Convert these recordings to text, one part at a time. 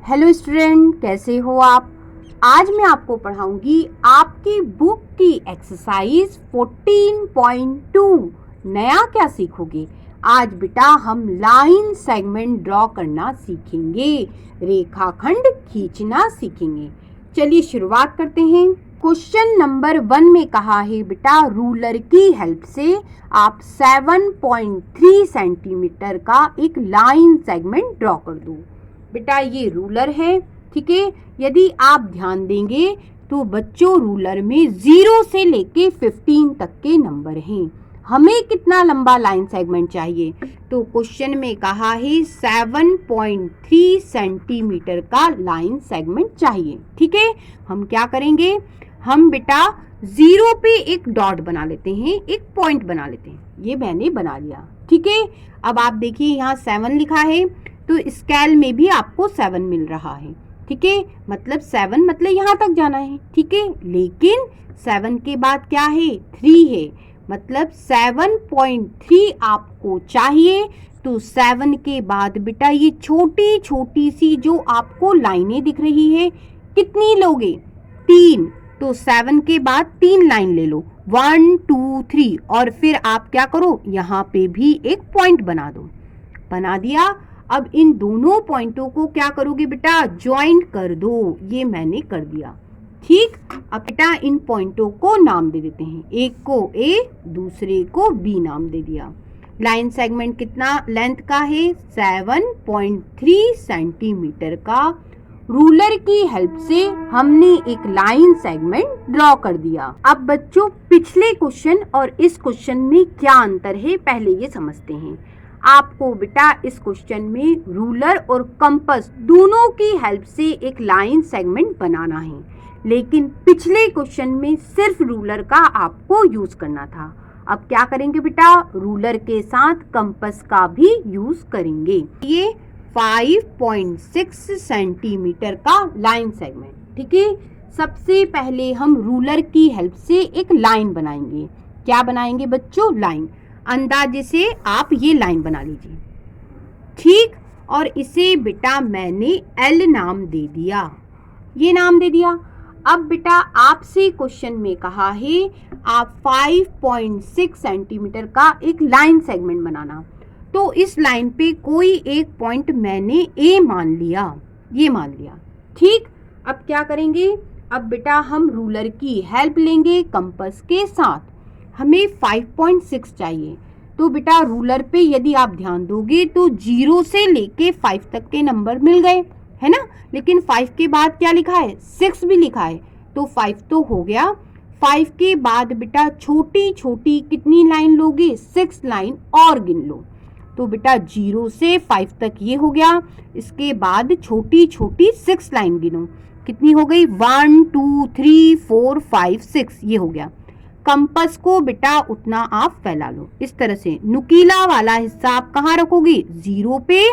Hello student, कैसे हो आप। आज मैं आपको पढ़ाऊंगी आपकी बुक की एक्सरसाइज 14.2। नया क्या सीखोगे। आज बेटा हम लाइन सेगमेंट ड्रॉ करना सीखेंगे, रेखाखंड खींचना सीखेंगे। चलिए शुरुआत करते हैं। क्वेश्चन नंबर 1 में कहा है बेटा, रूलर की हेल्प से आप 7.3 सेंटीमीटर का एक लाइन सेगमेंट ड्रॉ कर दो। बेटा ये रूलर है, ठीक है। यदि आप ध्यान देंगे तो बच्चों रूलर में 0 से लेके 15 तक के नंबर हैं। हमें कितना लंबा लाइन सेगमेंट चाहिए, तो क्वेश्चन में कहा है 7.3 सेंटीमीटर का लाइन सेगमेंट चाहिए, ठीक है। हम क्या करेंगे, हम बेटा 0 पे एक डॉट बना लेते हैं, एक पॉइंट बना लेते हैं। ये मैंने बना लिया, ठीक है। अब आप देखिए यहाँ 7 लिखा है, तो स्केल में भी आपको 7 मिल रहा है, ठीक है। मतलब 7 मतलब यहाँ तक जाना है, ठीक है। लेकिन 7 के बाद क्या है, 3 है, मतलब 7.3 आपको चाहिए। तो 7 के बाद बेटा ये छोटी छोटी सी जो आपको लाइनें दिख रही है, कितनी लोगे, 3। तो 7 के बाद 3 लाइन ले लो, 1 2 3, और फिर आप क्या करो, यहाँ पे भी एक पॉइंट बना दो। बना दिया। अब इन दोनों पॉइंटों को क्या करोगे बेटा, ज्वाइंट कर दो। ये मैंने कर दिया, ठीक। अब बेटा इन पॉइंटों को नाम दे देते हैं, एक को ए, दूसरे को बी नाम दे दिया। लाइन सेगमेंट कितना लेंथ का है, 7.3 सेंटीमीटर का। रूलर की हेल्प से हमने एक लाइन सेगमेंट ड्रॉ कर दिया। अब बच्चों पिछले क्वेश्चन और इस क्वेश्चन में क्या अंतर है, पहले ये समझते हैं। आपको बेटा इस क्वेश्चन में रूलर और कंपास दोनों की हेल्प से एक लाइन सेगमेंट बनाना है, लेकिन पिछले क्वेश्चन में सिर्फ रूलर का आपको यूज करना था। अब क्या करेंगे बेटा, रूलर के साथ कंपास का भी यूज करेंगे। ये 5.6 सेंटीमीटर का लाइन सेगमेंट, ठीक है। सबसे पहले हम रूलर की हेल्प से एक लाइन बनाएंगे। क्या बनाएंगे बच्चों, लाइन। अंदाजे से आप ये लाइन बना लीजिए, ठीक। और इसे बेटा मैंने एल नाम दे दिया, ये नाम दे दिया। अब बेटा आपसे क्वेश्चन में कहा है आप 5.6 सेंटीमीटर का एक लाइन सेगमेंट बनाना। तो इस लाइन पे कोई एक पॉइंट मैंने ए मान लिया, ये मान लिया, ठीक। अब क्या करेंगे, अब बेटा हम रूलर की हेल्प लेंगे कंपास के साथ। हमें 5.6 चाहिए, तो बेटा रूलर पे यदि आप ध्यान दोगे तो 0 से लेके 5 तक के नंबर मिल गए, है ना। लेकिन 5 के बाद क्या लिखा है, 6 भी लिखा है, तो 5 तो हो गया। 5 के बाद बेटा छोटी छोटी कितनी लाइन लोगे, 6 लाइन और गिन लो। तो बेटा 0 से 5 तक ये हो गया। इसके बाद छोटी छोटी 6 लाइन गिनो, कितनी हो गई, 1 2 3 4 5 6, ये हो गया। कंपास को बेटा उतना आप फैला लो, इस तरह से। नुकीला वाला हिस्सा आप कहाँ रखोगे, 0 पे,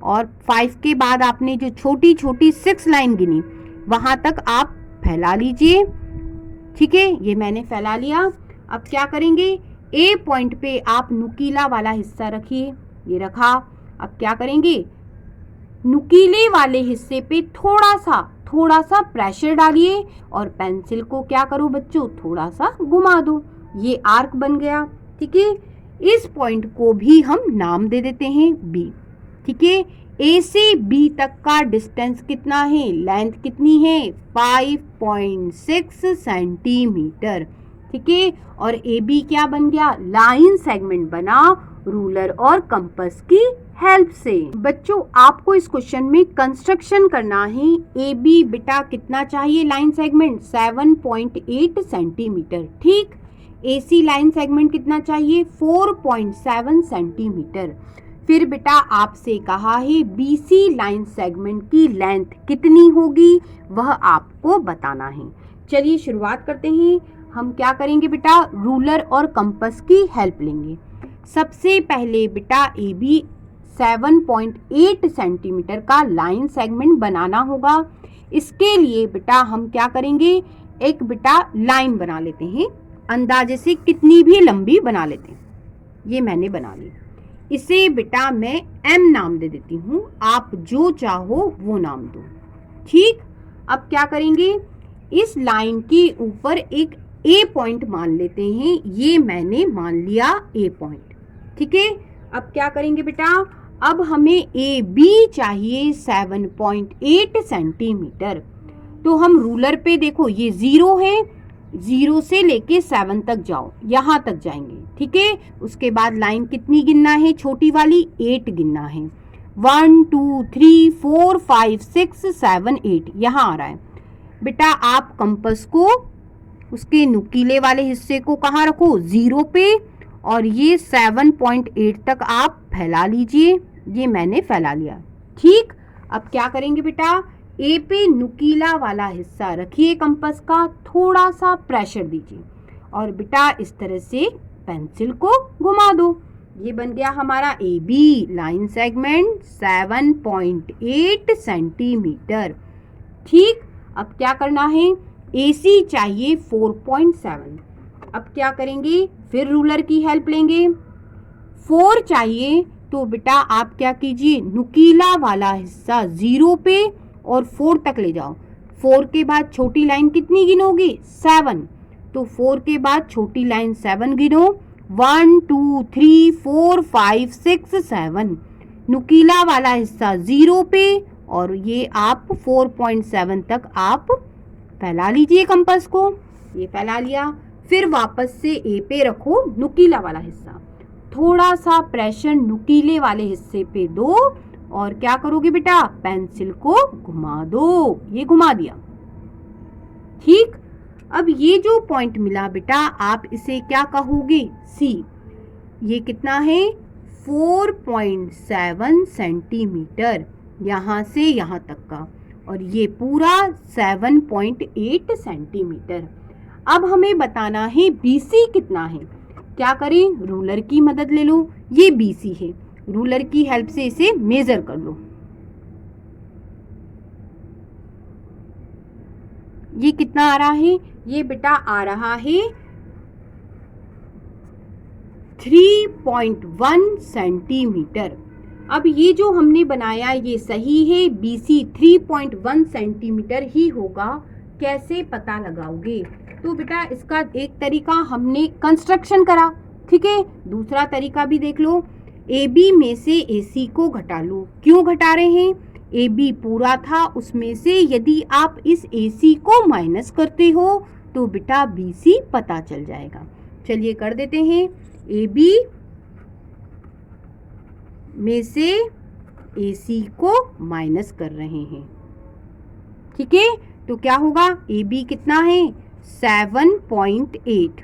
और 5 के बाद आपने जो छोटी छोटी 6 लाइन गिनी वहां तक आप फैला लीजिए, ठीक है। ये मैंने फैला लिया। अब क्या करेंगे, ए पॉइंट पे आप नुकीला वाला हिस्सा रखिए, ये रखा। अब क्या करेंगे, नुकीले वाले हिस्से पे थोड़ा सा प्रेशर डालिए और पेंसिल को क्या करो बच्चों, थोड़ा सा घुमा दो, ये आर्क बन गया, ठीक है। इस पॉइंट को भी हम नाम दे देते हैं बी, ठीक है। ए से बी तक का डिस्टेंस कितना है, लेंथ कितनी है, 5.6 सेंटीमीटर, ठीक है। और ए बी क्या बन गया, लाइन सेगमेंट बना रूलर और कंपास की हेल्प से। बच्चों आपको इस क्वेश्चन में कंस्ट्रक्शन करना है। ए बी बेटा कितना चाहिए लाइन सेगमेंट, 7.8 सेंटीमीटर, ठीक। ए सी लाइन सेगमेंट कितना चाहिए, 4.7 सेंटीमीटर। फिर बेटा आपसे कहा है बी सी लाइन सेगमेंट की लेंथ कितनी होगी, वह आपको बताना है। चलिए शुरुआत करते हैं। हम क्या करेंगे बेटा, रूलर और कंपास की हेल्प लेंगे। सबसे पहले बेटा ए बी 7.8 सेंटीमीटर का लाइन सेगमेंट बनाना होगा। इसके लिए बेटा हम क्या करेंगे, एक बेटा लाइन बना लेते हैं, अंदाजे से कितनी भी लंबी बना लेते हैं। ये मैंने बना ली। इसे बेटा मैं M नाम दे देती हूँ, आप जो चाहो वो नाम दो। ठीक, अब क्या करेंगे, इस लाइन के ऊपर एक A पॉइंट मान लेते हैं, ये मैंने मान लिया A पॉइंट। ठीक है, अब क्या करेंगे बेटा, अब हमें AB चाहिए 7.8 सेंटीमीटर। तो हम रूलर पे देखो ये 0 है, 0 से लेके 7 तक जाओ, यहाँ तक जाएंगे। ठीक है, उसके बाद लाइन कितनी गिनना है, छोटी वाली 8 गिनना है। 1 2 3 4 5 6 7 8 यहाँ आ रहा है। बेटा आप कंपास को उसके नुकीले वाले हिस्से को कहाँ रखो, 0 पे, और ये 7.8 तक आप फैला लीजिए। ये मैंने फैला लिया। ठीक, अब क्या करेंगे बेटा, ए पे नुकीला वाला हिस्सा रखिए कंपास का, थोड़ा सा प्रेशर दीजिए और बेटा इस तरह से पेंसिल को घुमा दो। ये बन गया हमारा A B line segment 7.8 centimetre. ठीक, अब क्या करना है, ए सी चाहिए 4.7। अब क्या करेंगे, फिर रूलर की हेल्प लेंगे। 4 चाहिए तो बेटा आप क्या कीजिए, नुकीला वाला हिस्सा 0 पे और 4 तक ले जाओ। 4 के बाद छोटी लाइन कितनी गिनोगे, 7। तो 4 के बाद छोटी लाइन 7 गिनो, 1 2 3 4 5 6 7। नुकीला वाला हिस्सा 0 पे और ये आप 4.7 तक आप फैला लीजिए कंपास को। ये फैला लिया, फिर वापस से ए पे रखो नुकीला वाला हिस्सा, थोड़ा सा प्रेशर नुकीले वाले हिस्से पे दो और क्या करोगे बेटा, पेंसिल को घुमा दो। ये घुमा दिया। ठीक, अब ये जो पॉइंट मिला बेटा आप इसे क्या कहोगे, सी। ये कितना है, 4.7 सेंटीमीटर यहाँ से यहाँ तक का, और ये पूरा 7.8 सेंटीमीटर। अब हमें बताना है BC कितना है। क्या करें, रूलर की मदद ले लो। ये BC है, रूलर की हेल्प से इसे मेजर कर लो। ये कितना आ रहा है, ये बेटा आ रहा है 3.1 सेंटीमीटर। अब ये जो हमने बनाया ये सही है, BC 3.1 सेंटीमीटर ही होगा। कैसे पता लगाओगे, तो बेटा इसका एक तरीका हमने कंस्ट्रक्शन करा। ठीक है, दूसरा तरीका भी देख लो। AB में से AC को घटा लो। क्यों घटा रहे हैं, AB पूरा था, उसमें से यदि आप इस AC को माइनस करते हो तो बेटा BC पता चल जाएगा। चलिए कर देते हैं, AB में से AC को माइनस कर रहे हैं। ठीक है, तो क्या होगा, AB कितना है 7.8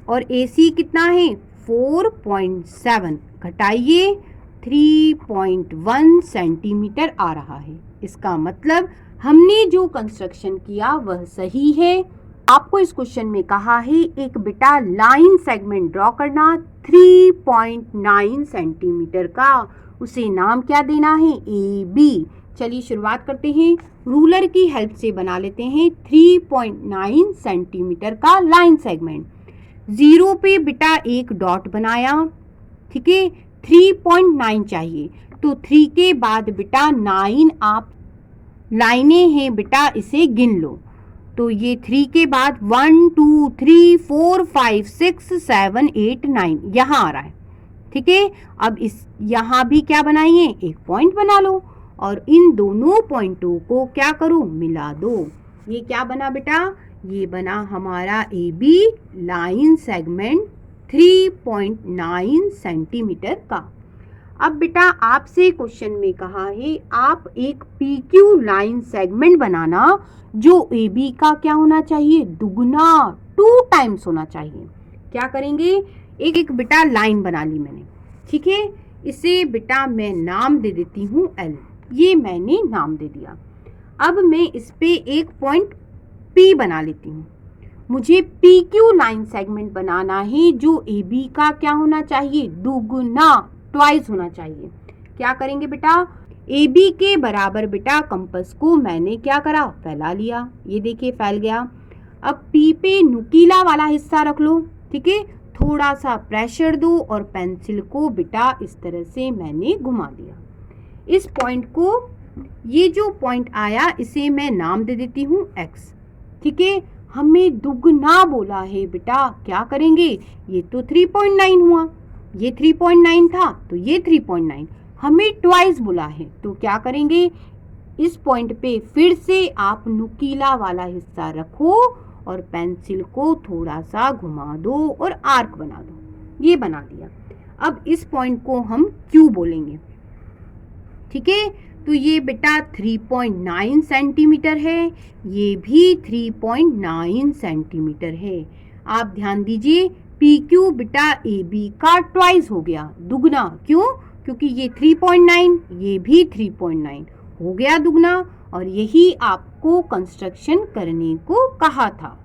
और AC कितना है 4.7, घटाइए 3.1 सेंटीमीटर आ रहा है। इसका मतलब हमने जो कंस्ट्रक्शन किया वह सही है। आपको इस क्वेश्चन में कहा है एक बेटा लाइन सेगमेंट ड्रॉ करना 3.9 सेंटीमीटर का, उसे नाम क्या देना है, AB। चलिए शुरुआत करते हैं, रूलर की हेल्प से बना लेते हैं 3.9 सेंटीमीटर का लाइन सेगमेंट। 0 पे बेटा एक डॉट बनाया। ठीक है, 3.9 चाहिए तो 3 के बाद बेटा 9 आप लाइनें हैं बेटा, इसे गिन लो। तो ये 3 के बाद 1 2 3 4 5 6 7 8 9 यहाँ आ रहा है। ठीक है, अब इस यहाँ भी क्या बनाइए, एक पॉइंट बना लो और इन दोनों पॉइंटों को क्या करो, मिला दो। ये क्या बना बेटा, ये बना हमारा AB लाइन सेगमेंट 3.9 सेंटीमीटर का। अब बेटा आपसे क्वेश्चन में कहा है आप एक PQ लाइन सेगमेंट बनाना जो AB का क्या होना चाहिए, दुगना, 2 टाइम्स होना चाहिए। क्या करेंगे, एक बेटा लाइन बना ली मैंने। ठीक है, इसे बेटा मैं नाम दे देती हूँ L। ये मैंने नाम दे दिया। अब मैं इस पे एक पॉइंट P बना लेती हूँ। मुझे PQ लाइन सेगमेंट बनाना है जो AB का क्या होना चाहिए, दुगना, ट्वाइस होना चाहिए। क्या करेंगे बेटा, AB के बराबर बेटा कंपास को मैंने क्या करा, फैला लिया। ये देखिए फैल गया। अब P पे नुकीला वाला हिस्सा रख लो। ठीक है, थोड़ा सा प्रेशर दो और पेंसिल को बेटा इस तरह से मैंने घुमा दिया। इस पॉइंट को, ये जो पॉइंट आया इसे मैं नाम दे देती हूँ x। ठीक है, हमें दुगना बोला है बेटा, क्या करेंगे, ये तो 3.9 हुआ, ये 3.9 था तो ये 3.9, हमें ट्वाइस बोला है तो क्या करेंगे, इस पॉइंट पे फिर से आप नुकीला वाला हिस्सा रखो और पेंसिल को थोड़ा सा घुमा दो और आर्क बना दो। ये बना दिया। अब इस पॉइंट को हम Q बोलेंगे। ठीक है, तो ये बेटा 3.9 सेंटीमीटर है, ये भी 3.9 सेंटीमीटर है। आप ध्यान दीजिए, PQ बेटा AB का ट्वाइस हो गया, दुगना। क्यों? क्योंकि ये 3.9, ये भी 3.9 हो गया दुगना, और यही आपको कंस्ट्रक्शन करने को कहा था।